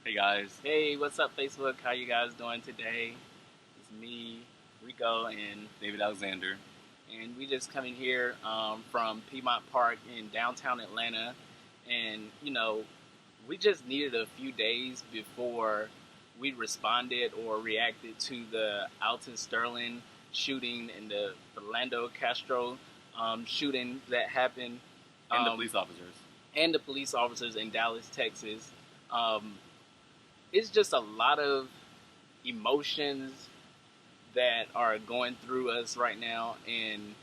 Hey guys. Hey, what's up, Facebook? How you guys doing today? It's me, Rico, and David Alexander. we just coming here from Piedmont Park in downtown Atlanta, and we just needed a few days before we responded or reacted to the Alton Sterling shooting and the Philando Castro shooting that happened, And the police officers. and the police officers in Dallas, Texas. Um, it's just a lot of emotions that are going through us right now, and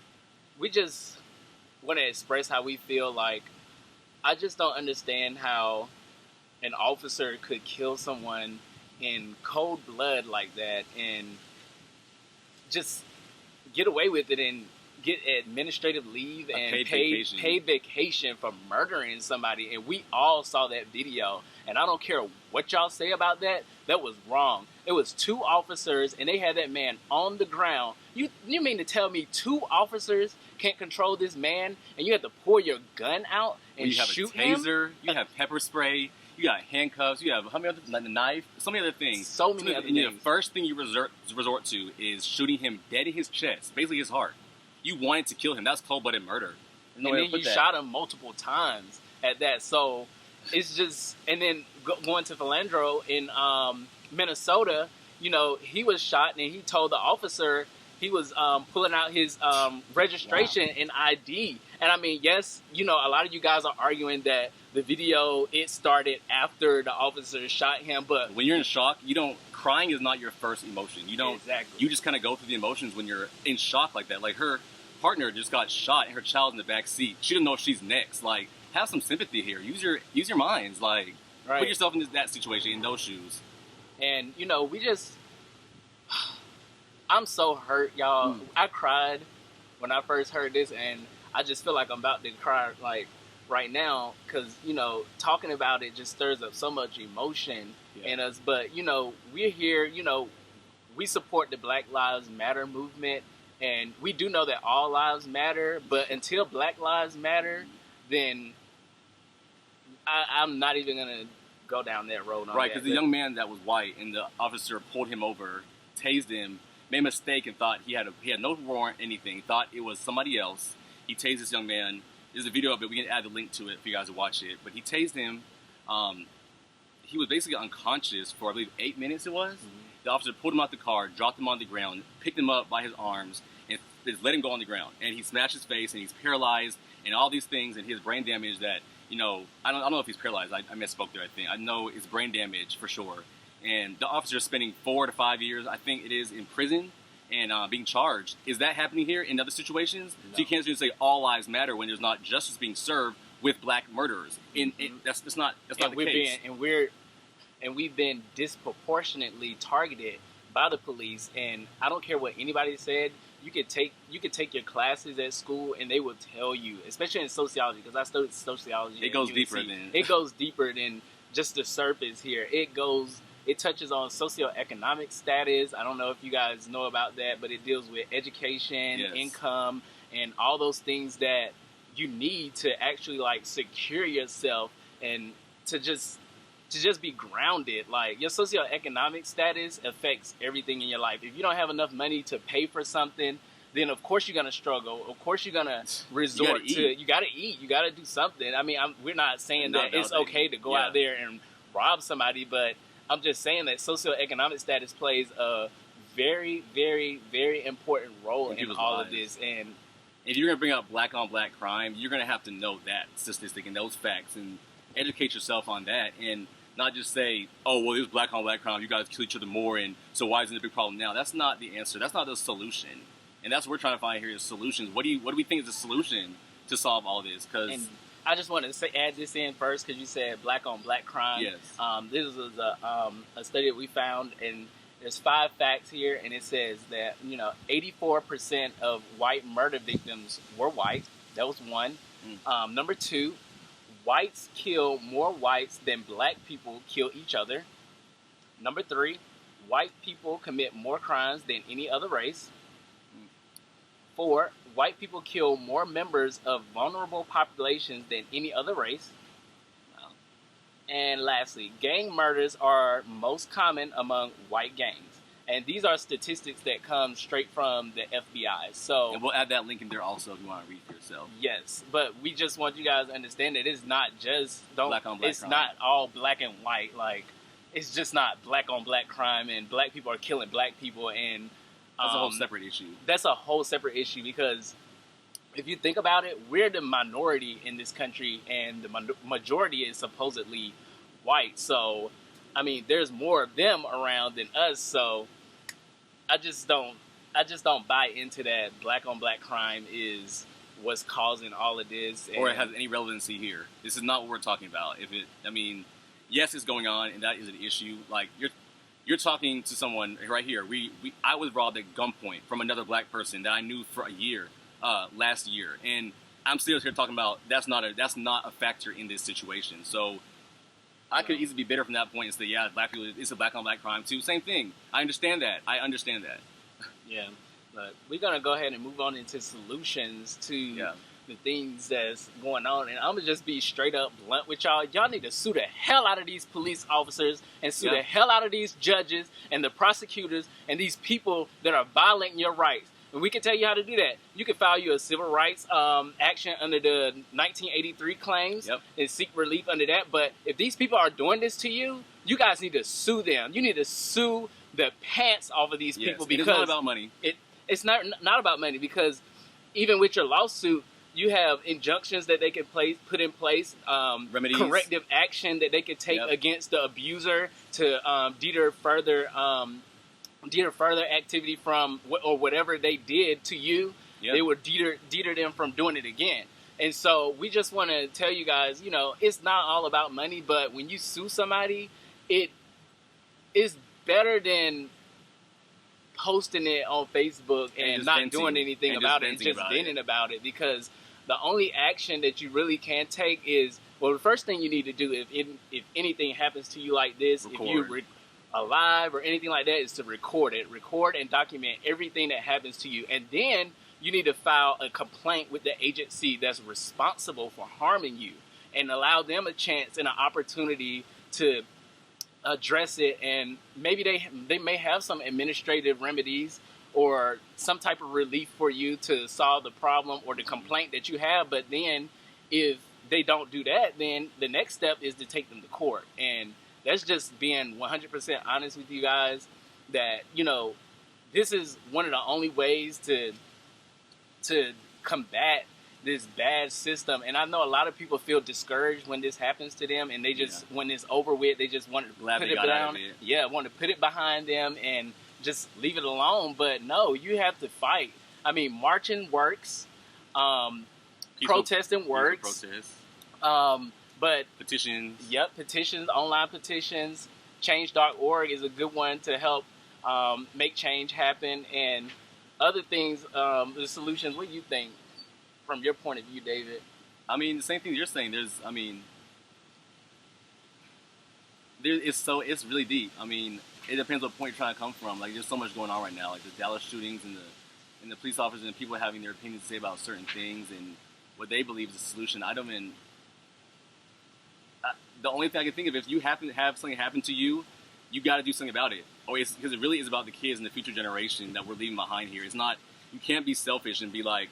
we just want to express how we feel. Like, I just don't understand how an officer could kill someone in cold blood like that and just get away with it and get administrative leave and paid vacation for murdering somebody. And we all saw that video, and I don't care what y'all say about that. That was wrong. It was two officers, and they had that man on the ground. You mean to tell me two officers can't control this man, and you have to pull your gun out and shoot him? You have a taser, you have pepper spray, you got handcuffs, you have how many other, the knife, so many other things. So many other things. The first thing you resort to is shooting him dead in his chest, basically his heart. You wanted to kill him. That's cold-blooded murder. No, and then you shot him multiple times at that. So it's just, and then going to Philandro in Minnesota, he was shot, and he told the officer he was pulling out his registration and ID. And I mean, yes, a lot of you guys are arguing that the video, it started after the officer shot him, but when you're in shock, crying is not your first emotion. Exactly. You just kind of go through the emotions when you're in shock like that. Like, her partner just got shot and her child's in the back seat. She doesn't know if she's next. Like, have some sympathy here. Use your minds. Like, right. Put yourself in that situation, in those shoes. And we just, I'm so hurt, y'all. I cried when I first heard this, and I just feel like I'm about to cry, like, right now, because talking about it just stirs up so much emotion in us. But we're here. We support the Black Lives Matter movement, and we do know that all lives matter. But until Black Lives Matter, then I'm not even gonna go down that road. Right, because the young man that was white and the officer pulled him over, tased him, made a mistake and thought he had no warrant, anything. Thought it was somebody else. He tased this young man. There's a video of it. We can add the link to it for you guys to watch it. But he tased him. He was basically unconscious for, I believe, 8 minutes it was. The officer pulled him out the car, dropped him on the ground, picked him up by his arms, and just let him go on the ground. And he smashed his face, and he's paralyzed, and all these things, and he has brain damage that, I don't know if he's paralyzed. I misspoke there, I think. I know it's brain damage for sure. And the officer is spending 4 to 5 years, I think it is, in prison and being charged. Is that happening here in other situations? No. So you can't just say all lives matter when there's not justice being served with black murderers. That's not the case. We've been disproportionately targeted by the police, and I don't care what anybody said. You could take your classes at school, and they will tell you, especially in sociology, because I studied sociology. It goes deeper than it goes deeper than just the surface here. It touches on socioeconomic status. I don't know if you guys know about that, but it deals with education, income, and all those things that you need to actually, like, secure yourself and to just be grounded. Like, your socioeconomic status affects everything in your life. If you don't have enough money to pay for something, then of course you're gonna struggle. Of course you're gonna resort to. You gotta eat. You gotta do something. I mean, we're not saying that it's okay to go out there and rob somebody, but I'm just saying that socioeconomic status plays a very, very, very important role in all of this. And if you're going to bring up black-on-black crime, you're going to have to know that statistic and those facts and educate yourself on that, and not just say, oh, well, there's black-on-black crime, you guys kill each other more, and so why isn't it a big problem now? That's not the answer. That's not the solution. And that's what we're trying to find here is solutions. What do we think is the solution to solve all this? Because I just want to add this in first, because you said black-on-black crime. Yes. This was a study that we found, and there's 5 facts here, and it says that 84% of white murder victims were white. That was one. Number 2, whites kill more whites than black people kill each other. Number 3, white people commit more crimes than any other race. 4, white people kill more members of vulnerable populations than any other race. And lastly, gang murders are most common among white gangs. And these are statistics that come straight from the FBI. So, and we'll add that link in there also if you want to read for yourself. Yes, but we just want you guys to understand that it's not just black on black it's crime. not all black and white. Like, it's just not black on black crime, and black people are killing black people, and that's a whole separate issue. That's a whole separate issue because if you think about it, we're the minority in this country, and the majority is supposedly white. So, I mean, there's more of them around than us. So, I just don't buy into that black on black crime is what's causing all of this, or it has any relevancy here. This is not what we're talking about. Yes, it's going on, and that is an issue. Like you're talking to someone right here. I was robbed at gunpoint from another black person that I knew for a year, last year, and I'm still here talking about that's not a factor in this situation. So I could easily be bitter from that point and say, yeah, black people, it's a black on black crime too. Same thing. I understand that. Yeah, but we're gonna go ahead and move on into solutions to the things that's going on, and I'm gonna just be straight up blunt with y'all. Y'all need to sue the hell out of these police officers and sue the hell out of these judges and the prosecutors and these people that are violating your rights. And we can tell you how to do that. You can file you a civil rights action under the 1983 claims and seek relief under that. But if these people are doing this to you, you guys need to sue them. You need to sue the pants off of these people because it's not about money. It's not about money because even with your lawsuit, you have injunctions that they can put in place, remedies, corrective action that they could take against the abuser to deter further activity from or whatever they did to you. They would deter them from doing it again. And so we just want to tell you guys, you know, it's not all about money, but when you sue somebody, it is better than posting it on Facebook and not doing anything about it and just venting about it, because the only action that you really can take is, well, the first thing you need to do if anything happens to you like this, if you're alive or anything like that, is to record and document everything that happens to you. And then you need to file a complaint with the agency that's responsible for harming you and allow them a chance and an opportunity to address it. And maybe they may have some administrative remedies or some type of relief for you to solve the problem or the complaint that you have. But then if they don't do that, then the next step is to take them to court. And that's just being 100% honest with you guys that, you know, this is one of the only ways to combat this bad system. And I know a lot of people feel discouraged when this happens to them, and they just, when it's over with, they just want to put it down. Yeah, want to put it behind them and just leave it alone. But no, you have to fight. I mean, marching works, protesting works. But petitions. Yep, petitions, online petitions. Change.org is a good one to help make change happen, and other things, the solutions. What do you think from your point of view, David? I mean, the same thing you're saying. It's really deep. I mean, it depends what point you're trying to come from. Like, there's so much going on right now, like the Dallas shootings and the police officers and people having their opinions to say about certain things and what they believe is the solution. The only thing I can think of, if you happen to have something happen to you, you got to do something about it. Because it really is about the kids and the future generation that we're leaving behind here. It's not, you can't be selfish and be like,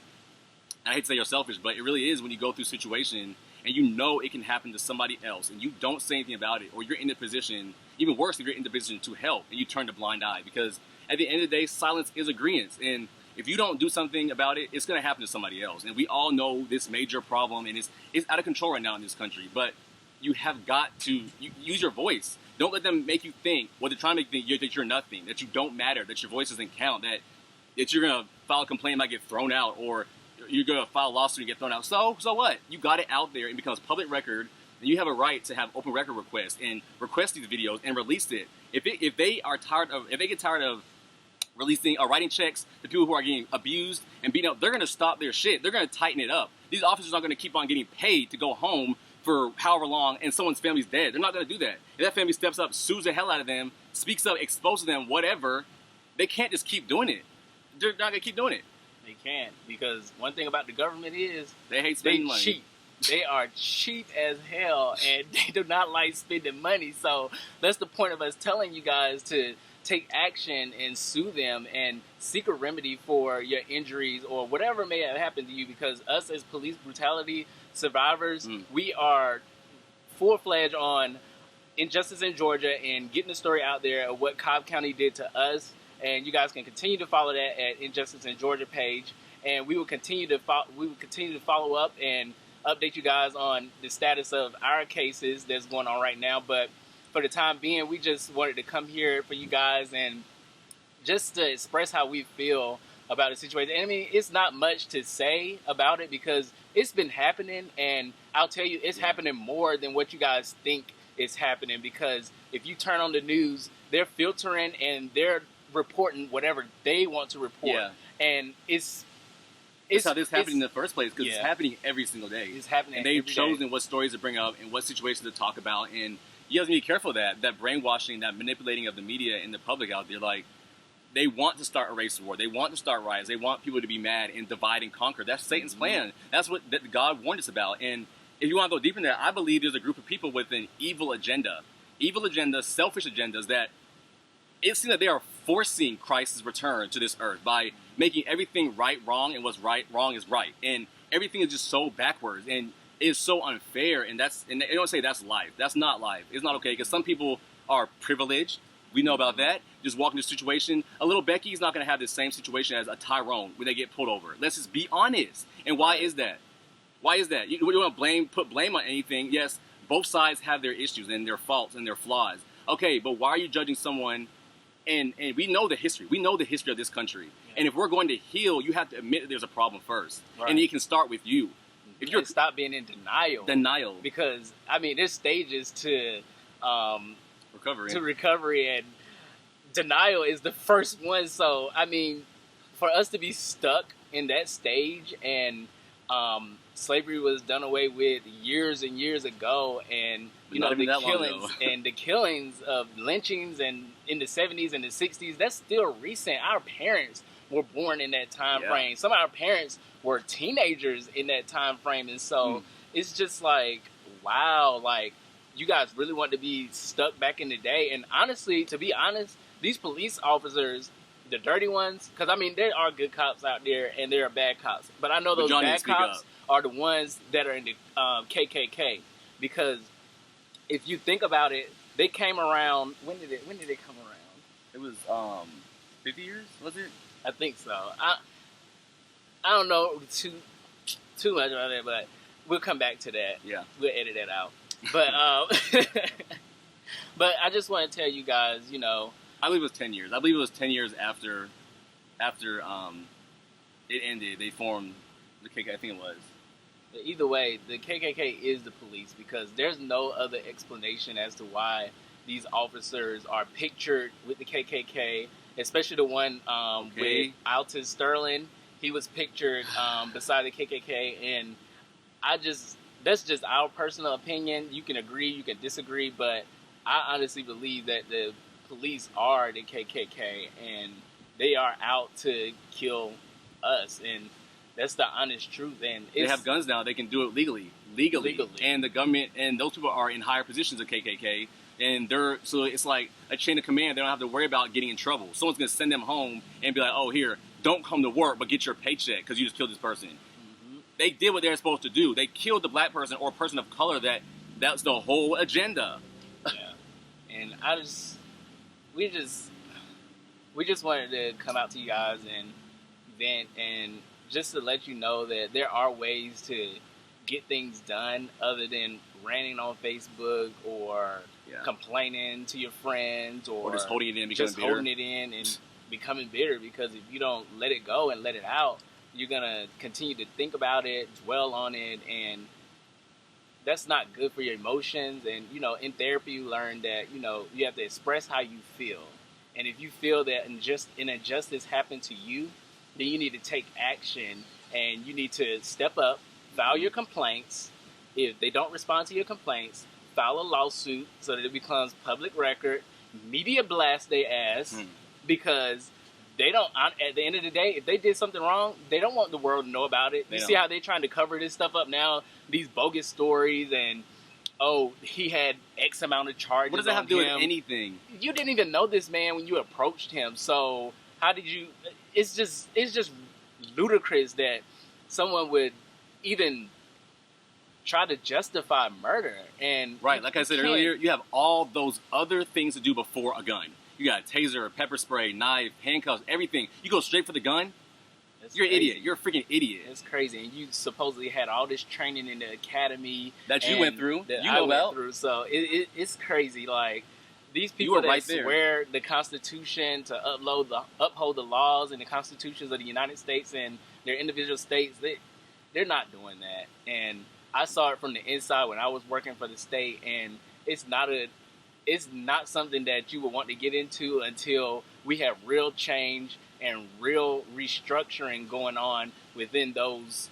I hate to say you're selfish, but it really is when you go through a situation and you know it can happen to somebody else and you don't say anything about it, or you're in the position, even worse, if you're in the position to help and you turn a blind eye. Because at the end of the day, silence is agreement. And if you don't do something about it, it's going to happen to somebody else. And we all know this major problem, and it's out of control right now in this country. But you have got to use your voice. Don't let them make you think, well, they're trying to make you think that you're nothing, that you don't matter, that your voice doesn't count, that you're going to file a complaint and might get thrown out, or you're going to file a lawsuit and get thrown out. So what? You got it out there. It becomes public record, and you have a right to have open record requests and request these videos and release it. If they get tired of releasing or writing checks to people who are getting abused and beaten up, they're going to stop their shit. They're going to tighten it up. These officers aren't going to keep on getting paid to go home for however long and someone's family's dead. They're not going to do that. If that family steps up, sues the hell out of them, speaks up, exposes them, whatever, they can't just keep doing it. They're not going to keep doing it. They can't, because one thing about the government is they hate spending money. Cheat. They are cheap as hell, and they do not like spending money. So that's the point of us telling you guys to take action and sue them and seek a remedy for your injuries or whatever may have happened to you, because us as police brutality survivors, we are full-fledged on injustice in Georgia and getting the story out there of what Cobb County did to us. And you guys can continue to follow that at Injustice in Georgia page, and we will continue to follow up and update you guys on the status of our cases that's going on right now. But for the time being, we just wanted to come here for you guys and just to express how we feel about the situation. And I mean, it's not much to say about it because it's been happening, and I'll tell you, it's happening more than what you guys think is happening, because if you turn on the news, they're filtering and they're reporting whatever they want to report. And it's how this happened in the first place, because it's happening every single day. It's happening, and they've chosen what stories to bring up and what situations to talk about. And you have to be careful of that brainwashing, that manipulating of the media and the public out there. Like, they want to start a race war. They want to start riots. They want people to be mad and divide and conquer. That's Satan's plan. That's what God warned us about. And if you want to go deeper in that, I believe there's a group of people with an evil agenda, selfish agendas, that it seems that they are forcing Christ's return to this earth by making everything right wrong, and what's right wrong is right. And everything is just so backwards, and it's so unfair. And they don't say that's life. That's not life. It's not okay, because some people are privileged. We know about that. Just walking into a situation. A little Becky is not going to have the same situation as a Tyrone when they get pulled over. Let's just be honest. And why is that? Why is that? You don't want to put blame on anything. Yes, both sides have their issues and their faults and their flaws. Okay, but why are you judging someone? And we know the history. We know the history of this country. And if we're going to heal, you have to admit that there's a problem first. And it can start with you. If you stop being in denial. Because, I mean, there's stages to recovery, and denial is the first one. So, I mean, for us to be stuck in that stage, and slavery was done away with years and years ago, and the killings of lynchings and in the 70s and the 60s, that's still recent. Our parents were born in that time frame. Some of our parents were teenagers in that time frame, and so it's just like, wow, like, you guys really want to be stuck back in the day. And honestly, to be honest, these police officers, the dirty ones, because I mean, there are good cops out there and there are bad cops, but I know those bad cops are the ones that are in the KKK, because if you think about it, they came around. When did they come around? It was 50 years, was it? I think so. I don't know too much about that, but we'll come back to that. Yeah, we'll edit that out. But but I just want to tell you guys, you know, I believe it was 10 years. I believe it was 10 years after it ended. They formed the KKK. I think it was. Either way, the KKK is the police, because there's no other explanation as to why these officers are pictured with the KKK, especially the one with Alton Sterling. He was pictured beside the KKK, and that's just our personal opinion. You can agree, you can disagree, but I honestly believe that the police are the KKK, and they are out to kill us, and that's the honest truth. And they have guns now; they can do it legally. And the government and those people are in higher positions of KKK, and so it's like a chain of command. They don't have to worry about getting in trouble. Someone's going to send them home and be like, "Oh, here, don't come to work, but get your paycheck because you just killed this person." They did what they're supposed to do. They killed the black person or person of color. That's the whole agenda. Yeah, and we just wanted to come out to you guys and vent, and just to let you know that there are ways to get things done other than ranting on Facebook or complaining to your friends or just holding it in, and becoming bitter, because if you don't let it go and let it out, you're going to continue to think about it, dwell on it, and that's not good for your emotions. And, you know, in therapy, you learn that, you know, you have to express how you feel. And if you feel that an injustice happened to you, then you need to take action, and you need to step up, file your complaints. If they don't respond to your complaints, file a lawsuit so that it becomes public record, media blast their ass, because they don't. At the end of the day, if they did something wrong, they don't want the world to know about it. You see how they're trying to cover this stuff up now? These bogus stories and he had X amount of charges. What does that have to do with anything? You didn't even know this man when you approached him. So how did you? It's just ludicrous that someone would even try to justify murder. And right, like I said earlier, you have all those other things to do before a gun. You got a taser, pepper spray, knife, handcuffs, everything. You go straight for the gun? You're an idiot. You're a freaking idiot. It's crazy. And you supposedly had all this training in the academy. That you went through. That I went through. So it's crazy. Like, these people that swear the Constitution to uphold the laws and the constitutions of the United States and their individual states, they're not doing that. And I saw it from the inside when I was working for the state, and it's not something that you would want to get into until we have real change and real restructuring going on within those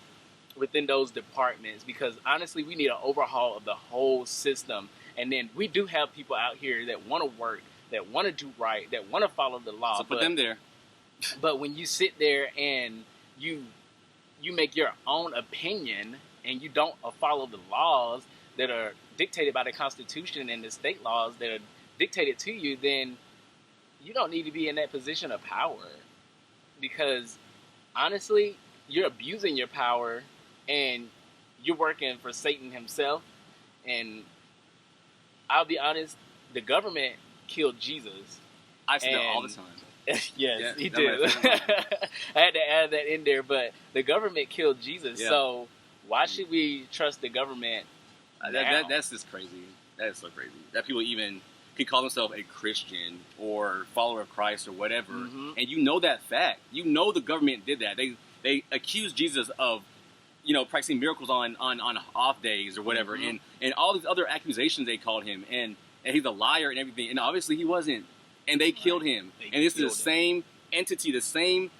departments. Because honestly, we need an overhaul of the whole system. And then we do have people out here that want to work, that want to do right, that want to follow the law. So put them there. But when you sit there and you make your own opinion and you don't follow the laws that are dictated by the Constitution and the state laws that are dictated to you, then you don't need to be in that position of power. Because honestly, you're abusing your power and you're working for Satan himself. And I'll be honest, the government killed Jesus. I say that all the time. Yes, he did. I had to add that in there, but the government killed Jesus. Yeah. So why should we trust the government? That's just crazy. That is so crazy. That people even could call themselves a Christian or follower of Christ or whatever, and you know that fact. You know the government did that. They accused Jesus of, practicing miracles on off days or whatever, and all these other accusations they called him, and he's a liar and everything, and obviously he wasn't, and they killed him. And it's the same entity, the same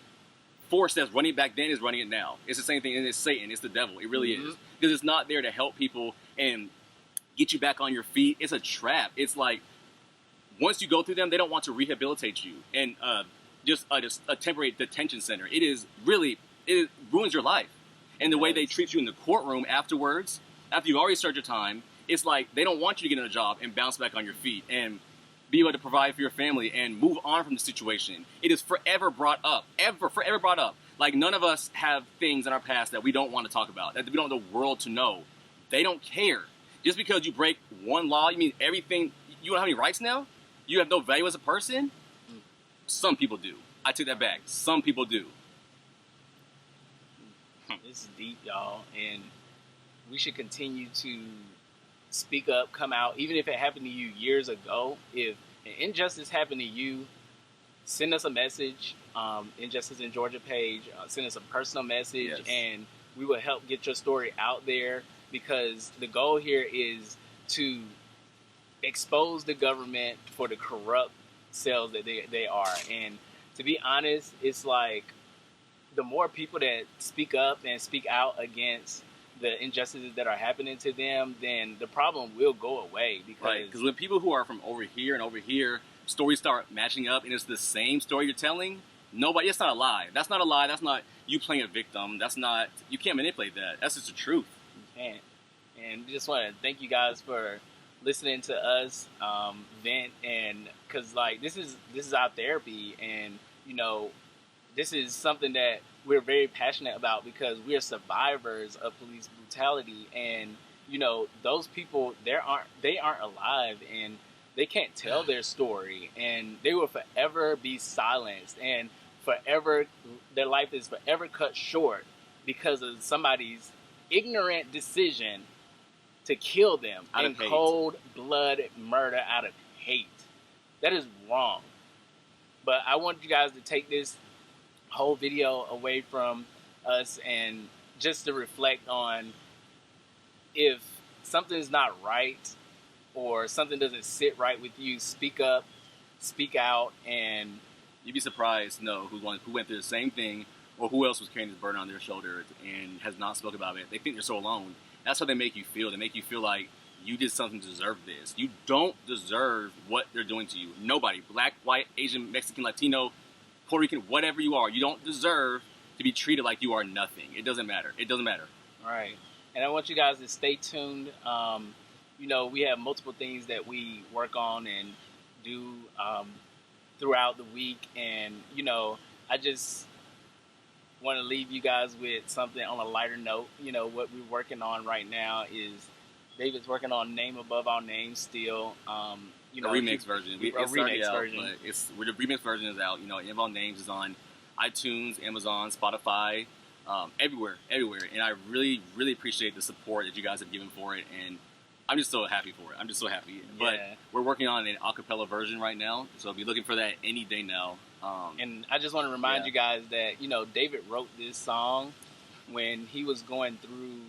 force that's running back then is running it now. It's the same thing, and it's Satan. It's the devil. It really is, because it's not there to help people and get you back on your feet. It's a trap. It's like, once you go through them, they don't want to rehabilitate you and just a temporary detention center. It ruins your life. And the way they treat you in the courtroom afterwards, after you've already served your time, it's like they don't want you to get in a job and bounce back on your feet and be able to provide for your family and move on from the situation. It is forever brought up, forever brought up. Like, none of us have things in our past that we don't want to talk about, that we don't want the world to know. They don't care. Just because you break one law, you mean everything? You don't have any rights now? You have no value as a person? Some people do. I take that back. Some people do. This is deep, y'all, and we should continue to speak up, come out, even if it happened to you years ago. If an injustice happened to you, send us a message, Injustice in Georgia page, send us a personal message, and we will help get your story out there, because the goal here is to expose the government for the corrupt cells that they are. And to be honest, it's like, the more people that speak up and speak out against the injustices that are happening to them, then the problem will go away. Because when people who are from over here and over here, stories start matching up and it's the same story you're telling, it's not a lie. That's not a lie. That's not you playing a victim. You can't manipulate that. That's just the truth. You can't. And just want to thank you guys for listening to us vent, and because this is our therapy, and this is something that we're very passionate about, because we are survivors of police brutality, and those people, they aren't alive, and they can't tell their story, and they will forever be silenced, and forever their life is forever cut short because of somebody's ignorant decision to kill them in cold blood murder out of hate. That is wrong. But I want you guys to take this whole video away from us and just to reflect on, if something's not right or something doesn't sit right with you, speak up, speak out, and you'd be surprised to know who went through the same thing, or who else was carrying this burden on their shoulder and has not spoken about it. They think they're so alone. That's how they make you feel. They make you feel like you did something to deserve this. You don't deserve what they're doing to you. Nobody, black, white, Asian, Mexican, Latino, Puerto Rican, whatever you are, you don't deserve to be treated like you are nothing. It doesn't matter. It doesn't matter. Right. And I want you guys to stay tuned. You know, we have multiple things that we work on and do throughout the week. And, you know, I just want to leave you guys with something on a lighter note. You know, what we're working on right now is David's working on Name Above Our Name still. You know, a remix version. The remix version is out. You know, Name Above Our Names is on iTunes, Amazon, Spotify, everywhere. And I really, really appreciate the support that you guys have given for it. And I'm just so happy for it. I'm just so happy. But we're working on an acapella version right now, so I'll be looking for that any day now. And I just want to remind you guys that, you know, David wrote this song when he was going through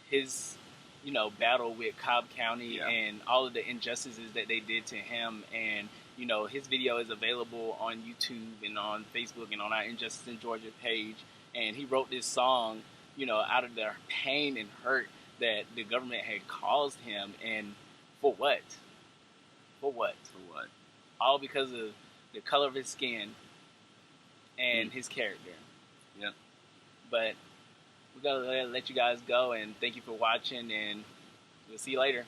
his, you know, battle with Cobb County and all of the injustices that they did to him. And, you know, his video is available on YouTube and on Facebook and on our Injustice in Georgia page. And he wrote this song, you know, out of the pain and hurt that the government had caused him. And for what? For what? For what? All because of the color of his skin and his character. Yeah. But we're going to let you guys go, and thank you for watching, and we'll see you later.